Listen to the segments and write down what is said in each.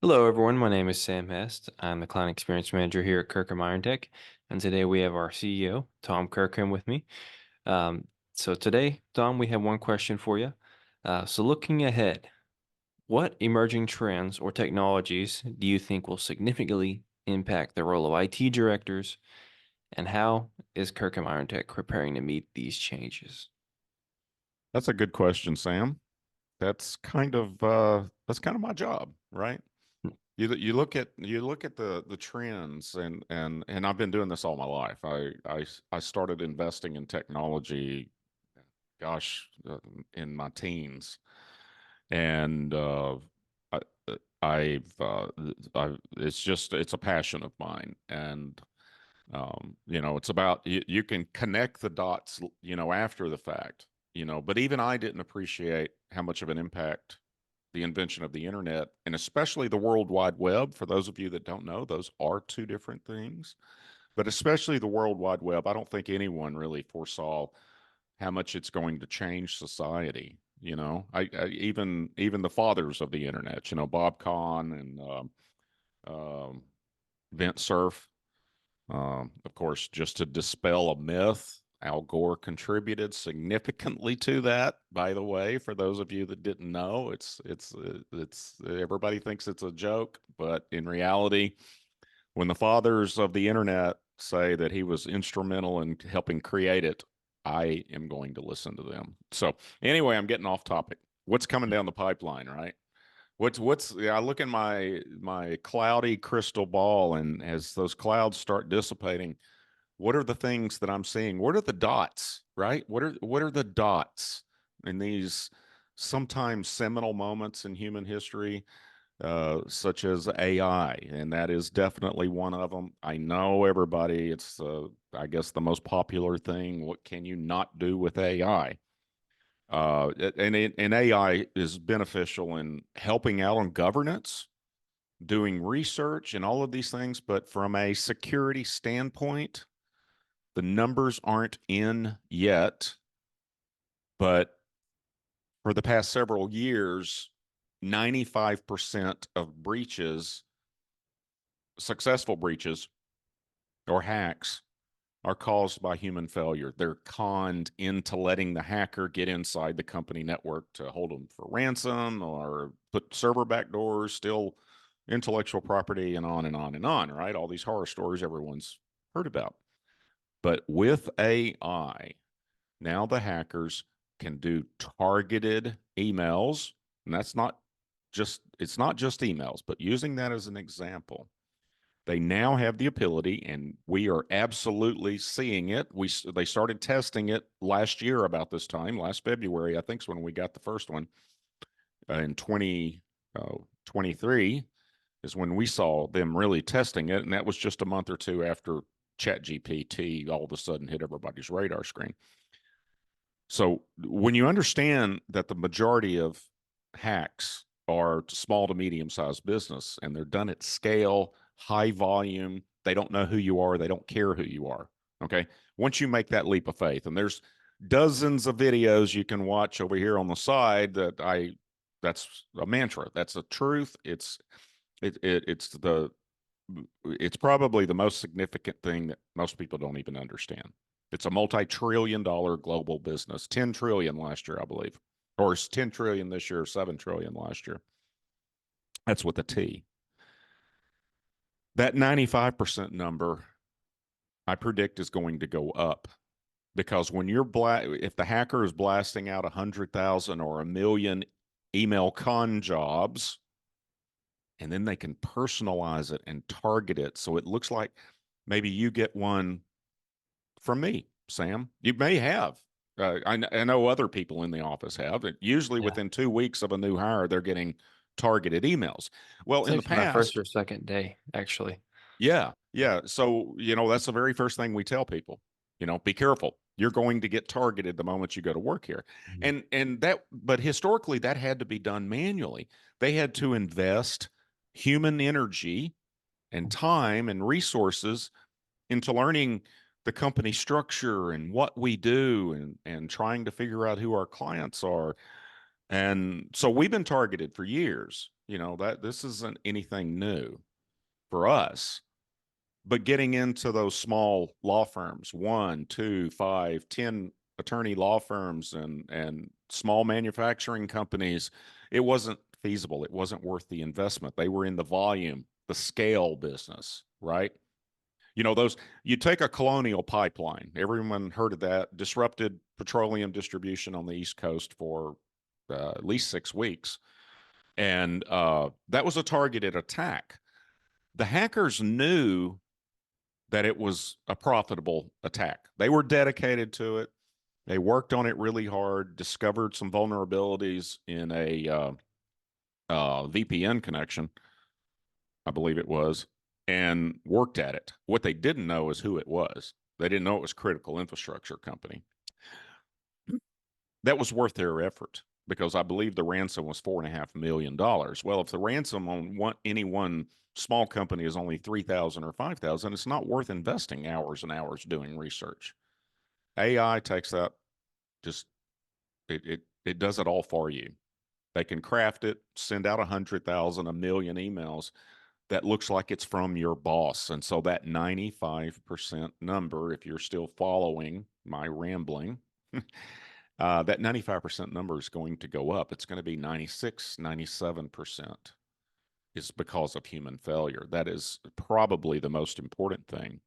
Hello, everyone. My name is Sam Hest. I'm the Client Experience Manager here at Kirkham Iron Tech, and today we have our CEO, Tom Kirkham, with me. So today, Tom, we have one question for you. So looking ahead, what emerging trends or technologies do you think will significantly impact the role of IT directors, and how is Kirkham Iron Tech preparing to meet these changes? That's a good question, Sam. That's kind of my job, right? You look at the trends and I've been doing this all my life. I started investing in technology, gosh, in my teens, and I, it's a passion of mine, and it's about you can connect the dots, after the fact, but even I didn't appreciate how much of an impact the invention of the internet and especially the World Wide Web. For those of you that don't know, those are two different things, but especially the World Wide Web, I don't think anyone really foresaw how much it's going to change society. I even the fathers of the internet, Bob Kahn and Vint Cerf. Of course, just to dispel a myth, Al Gore contributed significantly to that. By the way, for those of you that didn't know, it's everybody thinks it's a joke, but in reality, when the fathers of the internet say that he was instrumental in helping create it, I am going to listen to them. So anyway, I'm getting off topic. What's coming down the pipeline, right? I look in my cloudy crystal ball, and as those clouds start dissipating, what are the things that I'm seeing? What are the dots, right? What are the dots in these sometimes seminal moments in human history, such as AI, and that is definitely one of them. I know everybody, it's I guess the most popular thing. What can you not do with AI? And AI is beneficial in helping out on governance, doing research, and all of these things. But from a security standpoint, the numbers aren't in yet. But for the past several years, 95% of breaches, successful breaches or hacks, are caused by human failure. They're conned into letting the hacker get inside the company network to hold them for ransom or put server backdoors, steal intellectual property, and on and on and on, right? All these horror stories everyone's heard about. But with AI, now the hackers can do targeted emails. And it's not just emails, but using that as an example, they now have the ability, and we are absolutely seeing it. They started testing it last year about this time, last February, I think is when we got the first one. In 2023 is when we saw them really testing it, and that was just a month or two after ChatGPT all of a sudden hit everybody's radar screen. So when you understand that the majority of hacks are small to medium sized business and they're done at scale, high volume, they don't know who you are, they don't care who you are. Okay. Once you make that leap of faith, and there's dozens of videos you can watch over here on the side that's a mantra. That's the truth. It's probably the most significant thing that most people don't even understand. It's a multi-trillion-dollar global business, 10 trillion last year, I believe, or it's 10 trillion this year, 7 trillion last year. That's with a T. That 95% number, I predict, is going to go up because when if the hacker is blasting out 100,000 or a million email con jobs, and then they can personalize it and target it so it looks like maybe you get one from me, Sam. You may have. I know other people in the office have. Usually Yeah. within 2 weeks of a new hire, they're getting targeted emails. Well, It's in the actually my first past, or second day, actually. yeah, yeah. So, that's the very first thing we tell people, be careful. You're going to get targeted the moment you go to work here. Mhm. But historically, that had to be done manually. They had to invest human energy and time and resources into learning the company structure and what we do and trying to figure out who our clients are. And so we've been targeted for years. That this isn't anything new for us. But getting into those small law firms, one, two, five, 10 attorney law firms and small manufacturing companies, it wasn't feasible. It wasn't worth the investment. They were in the volume, the scale business, right? Those you take a Colonial Pipeline. Everyone heard of that. Disrupted petroleum distribution on the East Coast for at least 6 weeks, and that was a targeted attack. The hackers knew that it was a profitable attack. They were dedicated to it. They worked on it really hard, discovered some vulnerabilities in a VPN connection, I believe it was, and worked at it. What they didn't know is who it was. They didn't know it was a critical infrastructure company. That was worth their effort because I believe the ransom was $4.5 million. Well, if the ransom on any one small company is only 3,000 or 5,000, it's not worth investing hours and hours doing research. AI takes that, just it does it all for you. They can craft it, send out 100,000, a million emails that looks like it's from your boss. And so that 95% number, if you're still following my rambling, that 95% number is going to go up. It's going to be 96, 97% is because of human failure. That is probably the most important thing.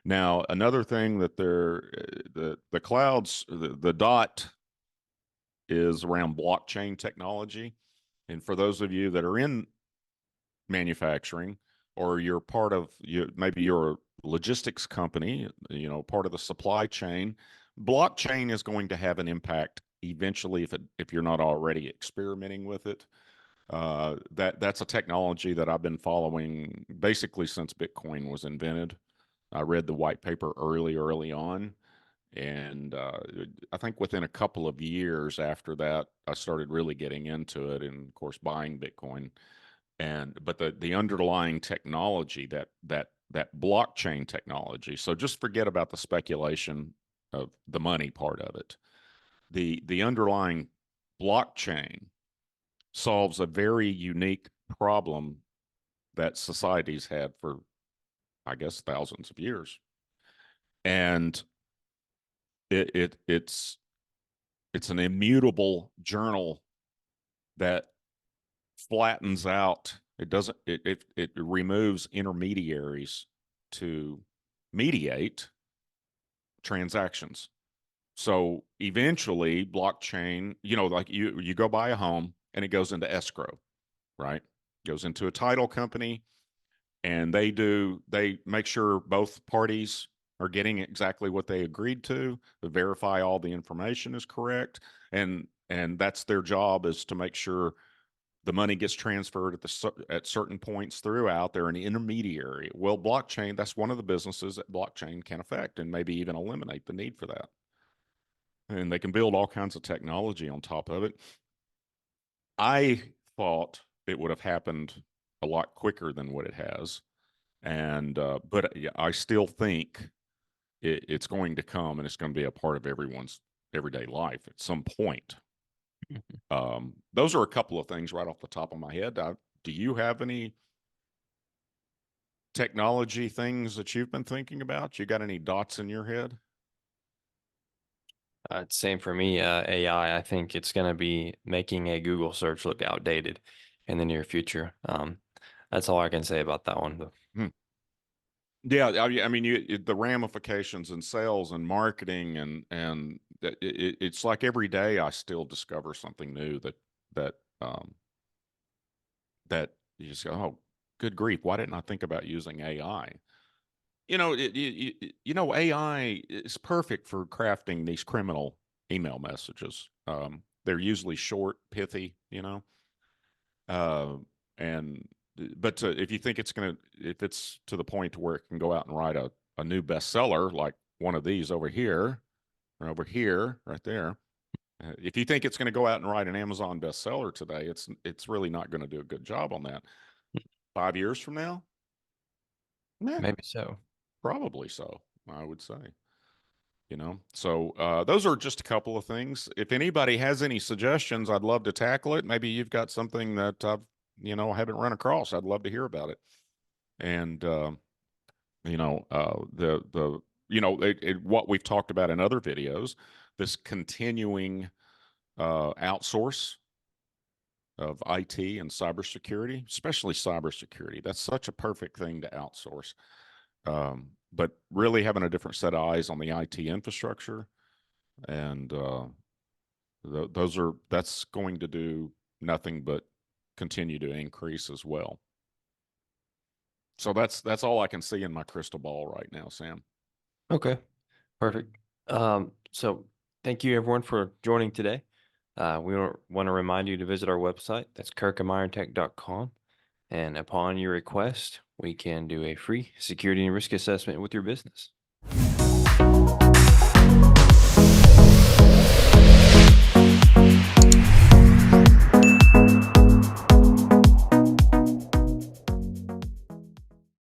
Now, another thing that the clouds, the dot is around blockchain technology. And for those of you that are in manufacturing, or you're part of maybe you're a logistics company, part of the supply chain, blockchain is going to have an impact eventually if you're not already experimenting with it. That's a technology that I've been following basically since Bitcoin was invented. I read the white paper early on, and I think within a couple of years after that, I started really getting into it, and of course buying Bitcoin. But the underlying technology, that blockchain technology. So just forget about the speculation of the money part of it. The underlying blockchain solves a very unique problem that societies had for, I guess, thousands of years. And it's an immutable journal that flattens out. It doesn't. It removes intermediaries to mediate transactions. So eventually, blockchain, like you go buy a home and it goes into escrow, right? Goes into a title company, and they make sure both parties are getting exactly what they agreed to verify all the information is correct, and that's their job, is to make sure the money gets transferred at certain points throughout. They're an intermediary. Well, blockchain, that's one of the businesses that blockchain can affect and maybe even eliminate the need for that. And they can build all kinds of technology on top of it. I thought it would have happened a lot quicker than what it has. And but I still think it's going to come, and it's going to be a part of everyone's everyday life at some point. Those are a couple of things right off the top of my head. Do you have any technology things that you've been thinking about? You got any dots in your head? Same for me. AI, I think it's going to be making a Google search look outdated in the near future. That's all I can say about that one, though. Hmm. Yeah, I mean, the ramifications in sales and marketing, and it's like every day I still discover something new that um, that you just go, oh, good grief, why didn't I think about using AI? AI is perfect for crafting these criminal email messages. They're usually short, pithy, uh, and but if you think if it's to the point where it can go out and write a new bestseller like one of these over here, or over here, right there. If you think it's going to go out and write an Amazon bestseller today, it's really not going to do a good job on that. 5 years from now, meh, Maybe so. probably so, I would say. So those are just a couple of things. If anybody has any suggestions, I'd love to tackle it. Maybe you've got something that I've I haven't run across. I'd love to hear about it. And what we've talked about in other videos, this continuing outsource of IT and cybersecurity, especially cybersecurity. That's such a perfect thing to outsource. But really having a different set of eyes on the IT infrastructure, and that's going to do nothing but continue to increase as well. So that's all I can see in my crystal ball right now, Sam. Okay, perfect. So thank you everyone for joining today. We want to remind you to visit our website. That's kirkamirontech.com. And upon your request, we can do a free security and risk assessment with your business.